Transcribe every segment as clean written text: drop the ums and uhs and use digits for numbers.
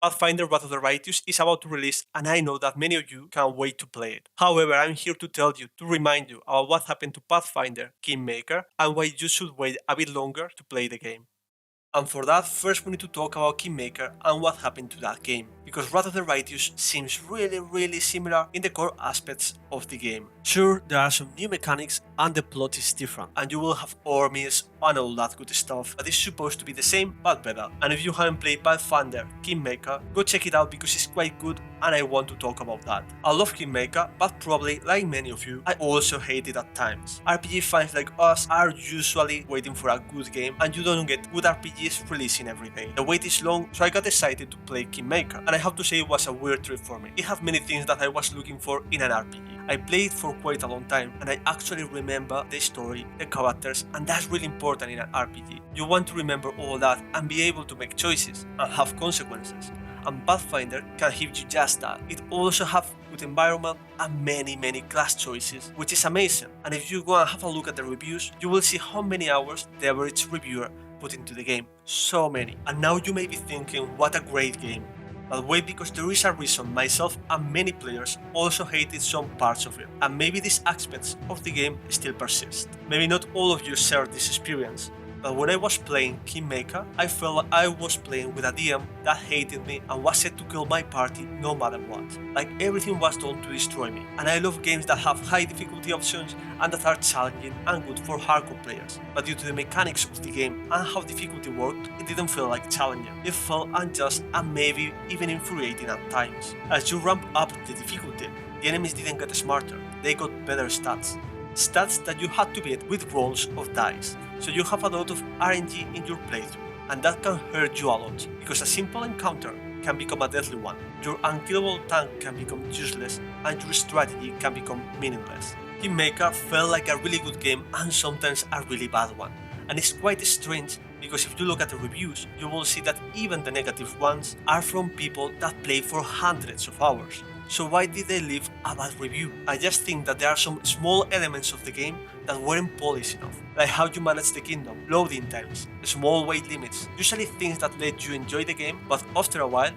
Pathfinder Wrath is about to release, and I know that many of you can't wait to play it. However, I'm here to tell you, to remind you about what happened to Pathfinder Kingmaker and why you should wait a bit longer to play the game. And for that, first we need to talk about Kingmaker and what happened to that game, because Wrath of the Righteous seems really similar in the core aspects of the game. Sure, there are some new mechanics and the plot is different, and you will have armies and all that good stuff, but it's supposed to be the same but better. And if you haven't played Pathfinder Kingmaker, go check it out because it's quite good and I want to talk about that. I love Kingmaker, but probably, like many of you, I also hate it at times. RPG fans like us are usually waiting for a good game, and you don't get good RPGs releasing every day. The wait is long, so I got excited to play Kingmaker, and I have to say it was a weird trip for me. It had many things that I was looking for in an RPG. I played it for quite a long time, and I actually remember the story, the characters, and that's really important in an RPG. You want to remember all that and be able to make choices and have consequences. And Pathfinder can give you just that. It also have good environment and many class choices, which is amazing. And if you go and have a look at the reviews, you will see how many hours the average reviewer put into the game. So many. And now you may be thinking, what a great game. But wait, because there is a reason myself and many players also hated some parts of it, and maybe these aspects of the game still persist. Maybe not all of you share this experience, but when I was playing Kingmaker, I felt like I was playing with a DM that hated me and was set to kill my party no matter what. Like everything was done to destroy me. And I love games that have high difficulty options and that are challenging and good for hardcore players. But due to the mechanics of the game and how difficulty worked, it didn't feel like challenging. It felt unjust and maybe even infuriating at times. As you ramp up the difficulty, the enemies didn't get smarter, they got better stats. Stats that you had to beat with rolls of dice, so you have a lot of RNG in your playthrough, and that can hurt you a lot, because a simple encounter can become a deadly one, your unkillable tank can become useless, and your strategy can become meaningless. Kingmaker felt like a really good game and sometimes a really bad one, and it's quite strange because if you look at the reviews, you will see that even the negative ones are from people that play for hundreds of hours. So why did they leave a bad review? I just think that there are some small elements of the game that weren't polished enough, like how you manage the kingdom, loading times, small weight limits, usually things that let you enjoy the game, but after a while,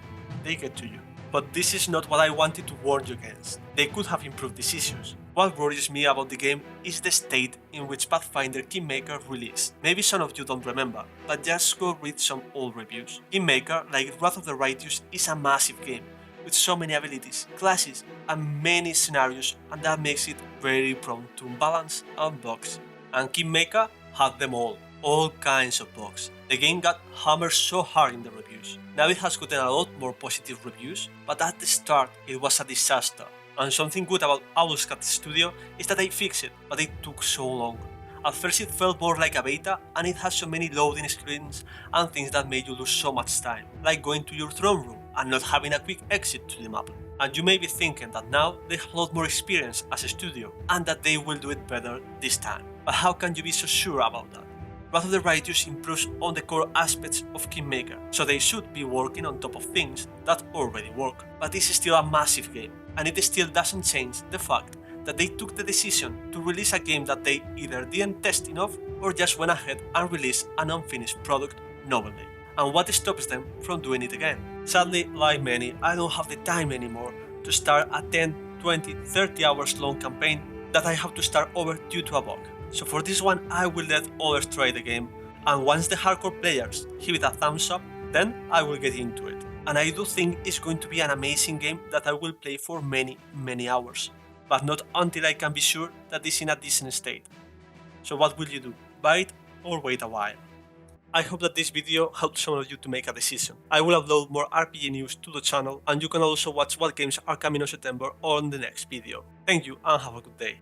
they get to you. But this is not what I wanted to warn you against. They could have improved these issues. What worries me about the game is the state in which Pathfinder Kingmaker released. Maybe some of you don't remember, but just go read some old reviews. Kingmaker, like Wrath of the Righteous, is a massive game, with so many abilities, classes, and many scenarios, and that makes it very prone to imbalance and bugs. And Kingmaker had them all kinds of bugs. The game got hammered so hard in the reviews. Now it has gotten a lot more positive reviews, but at the start it was a disaster. And something good about Owlscat Studio is that they fixed it, but it took so long. At first it felt more like a beta, and it had so many loading screens and things that made you lose so much time, like going to your throne room and not having a quick exit to the map. And you may be thinking that now they have a lot more experience as a studio and that they will do it better this time. But how can you be so sure about that? Wrath of the Righteous improves on the core aspects of Kingmaker, so they should be working on top of things that already work. But this is still a massive game, and it still doesn't change the fact that they took the decision to release a game that they either didn't test enough or just went ahead and released an unfinished product knowingly. And what stops them from doing it again? Sadly, like many, I don't have the time anymore to start a 10, 20, 30 hours long campaign that I have to start over due to a bug. So for this one, I will let others try the game, and once the hardcore players give it a thumbs up, then I will get into it. And I do think it's going to be an amazing game that I will play for many hours, but not until I can be sure that it's in a decent state. So what will you do? Buy it or wait a while? I hope that this video helped some of you to make a decision. I will upload more RPG news to the channel, and you can also watch what games are coming in September on the next video. Thank you and have a good day.